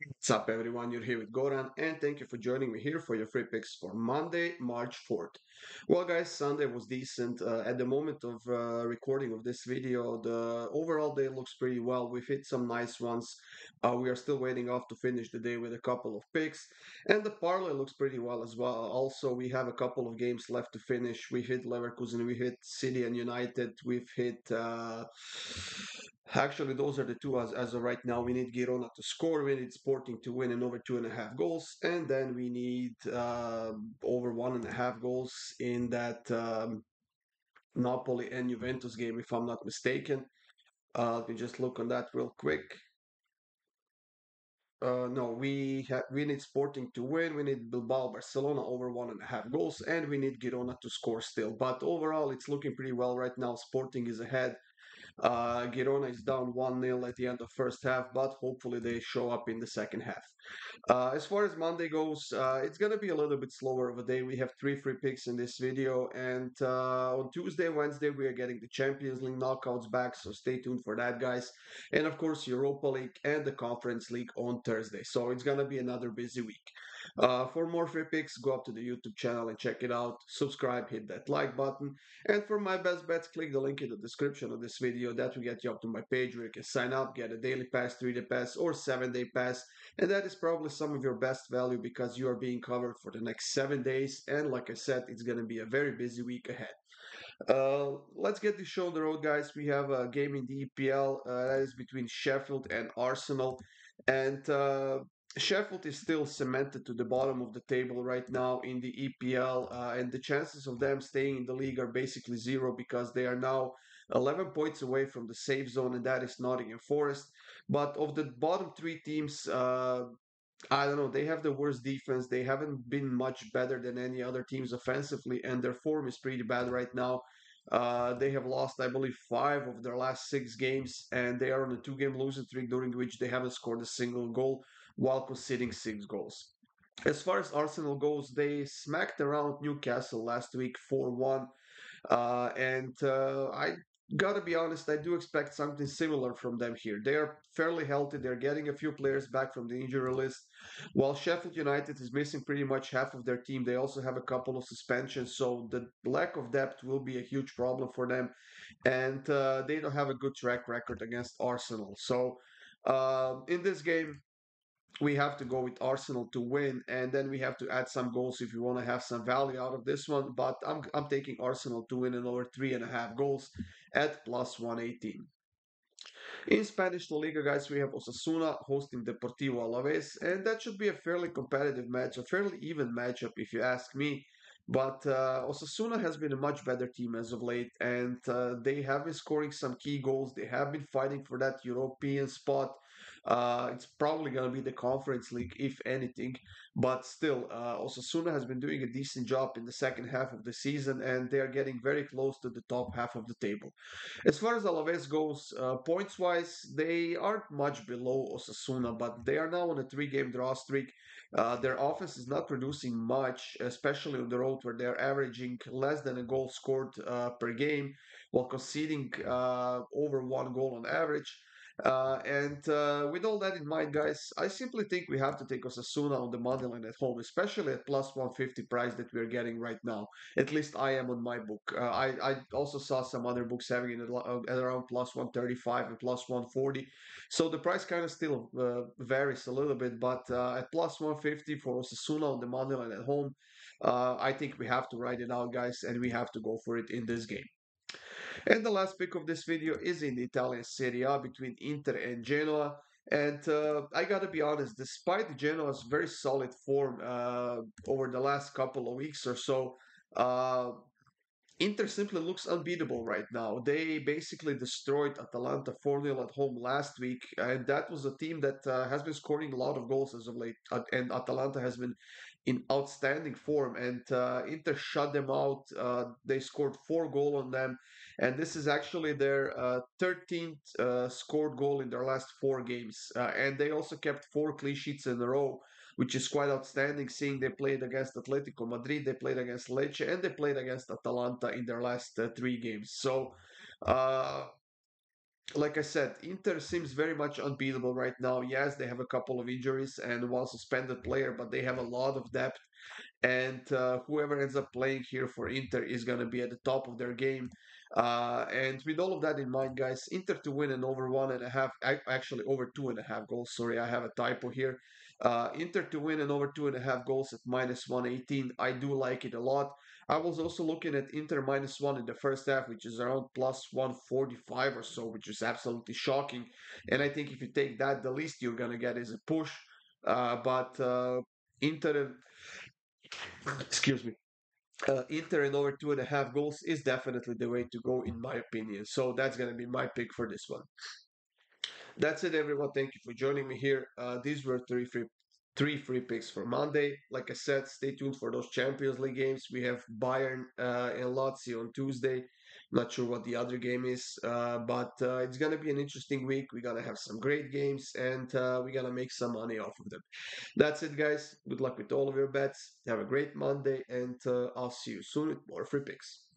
What's up, everyone? You're here with Goran, and thank you for joining me here for your free picks for Monday, March 4th. Well, guys, Sunday was decent. At the moment of recording of this video, the overall day looks pretty well. We've hit some nice ones. We are still waiting off to finish the day with a couple of picks, and the parlay looks pretty well as well. Also, we have a couple of games left to finish. We hit Leverkusen, we hit City and United, we've hit. Actually, those are the two as of right now. We need Girona to score, we need Sporting to win and over 2.5 goals, and then we need over 1.5 goals in that Napoli and Juventus game, if I'm not mistaken. Let me just look on that real quick. No, we need Sporting to win. We need Bilbao, Barcelona over 1.5 goals, and we need Girona to score still. But overall, it's looking pretty well right now. Sporting is ahead. Girona is down 1-0 at the end of first half, but hopefully they show up in the second half. As far as Monday goes, it's going to be a little bit slower of a day. We have three free picks in this video, and on Tuesday, Wednesday, we are getting the Champions League knockouts back, so stay tuned for that, guys. And of course, Europa League and the Conference League on Thursday. So it's going to be another busy week. For more free picks, go up to the YouTube channel and check it out. Subscribe, hit that like button. And for my best bets, click the link in the description of this video. That will get you up to my page where you can sign up, get a daily pass, 3-day pass, or 7-day pass. And that is probably some of your best value because you are being covered for the next 7 days. And like I said, it's going to be a very busy week ahead. Let's get this show on the road, guys. We have a game in the EPL that is between Sheffield and Arsenal. And Sheffield is still cemented to the bottom of the table right now in the EPL, and the chances of them staying in the league are basically zero because they are now 11 points away from the safe zone, and that is Nottingham Forest. But of the bottom three teams, I don't know, they have the worst defense. They haven't been much better than any other teams offensively, and their form is pretty bad right now. They have lost, I believe, five of their last six games, and they are on a two-game losing streak during which they haven't scored a single goal while conceding 6 goals. As far as Arsenal goes, they smacked around Newcastle last week 4-1. And I gotta be honest, I do expect something similar from them here. They are fairly healthy. They're getting a few players back from the injury list. While Sheffield United is missing pretty much half of their team, they also have a couple of suspensions. So the lack of depth will be a huge problem for them. And they don't have a good track record against Arsenal. So in this game, we have to go with Arsenal to win, and then we have to add some goals if you want to have some value out of this one. But I'm taking Arsenal to win and over 3.5 goals at plus 118. In Spanish La Liga, guys, we have Osasuna hosting Deportivo Alaves, and that should be a fairly competitive match, a fairly even matchup, if you ask me. But Osasuna has been a much better team as of late, and they have been scoring some key goals. They have been fighting for that European spot. It's probably going to be the Conference League, if anything. But still, Osasuna has been doing a decent job in the second half of the season, and they are getting very close to the top half of the table. As far as Alaves goes, points wise, they aren't much below Osasuna, but they are now on a three-game draw streak. Their offense is not producing much, especially on the road where they're averaging less than a goal scored per game, while conceding over 1 goal on average. And with all that in mind, guys, I simply think we have to take Osasuna on the money line at home, especially at plus 150 price that we're getting right now. At least I am on my book. I also saw some other books having it at around plus 135 and plus 140. So the price kind of still varies a little bit, but at plus 150 for Osasuna on the money line at home, I think we have to ride it out, guys, and we have to go for it in this game. And the last pick of this video is in the Italian Serie A between Inter and Genoa. And I gotta be honest, despite Genoa's very solid form over the last couple of weeks or so, uh, Inter simply looks unbeatable right now. They basically destroyed Atalanta 4-0 at home last week, and that was a team that has been scoring a lot of goals as of late. And Atalanta has been in outstanding form, and Inter shut them out. They scored 4 goals on them, and this is actually their 13th scored goal in their last 4 games. And they also kept 4 clean sheets in a row, which is quite outstanding, seeing they played against Atletico Madrid, they played against Lecce, and they played against Atalanta in their last 3 games. So, uh, like I said, Inter seems very much unbeatable right now. Yes, they have a couple of injuries and one suspended player, but they have a lot of depth. And whoever ends up playing here for Inter is going to be at the top of their game. And with all of that in mind, guys, Inter to win and over 1.5, actually over 2.5 goals. Sorry, I have a typo here. Inter to win and over 2.5 goals at minus 118. I do like it a lot. I was also looking at Inter minus one in the first half, which is around plus 145 or so, which is absolutely shocking. And I think if you take that, the least you're going to get is a push. But Inter, excuse me, Inter and over 2.5 goals is definitely the way to go, in my opinion. So that's going to be my pick for this one. That's it, everyone. Thank you for joining me here. These were three free picks for Monday. Like I said, stay tuned for those Champions League games. We have Bayern and Lazio on Tuesday. Not sure what the other game is, but it's gonna be an interesting week. We're gonna have some great games, and we're gonna make some money off of them. That's it, guys. Good luck with all of your bets. Have a great Monday, and I'll see you soon with more free picks.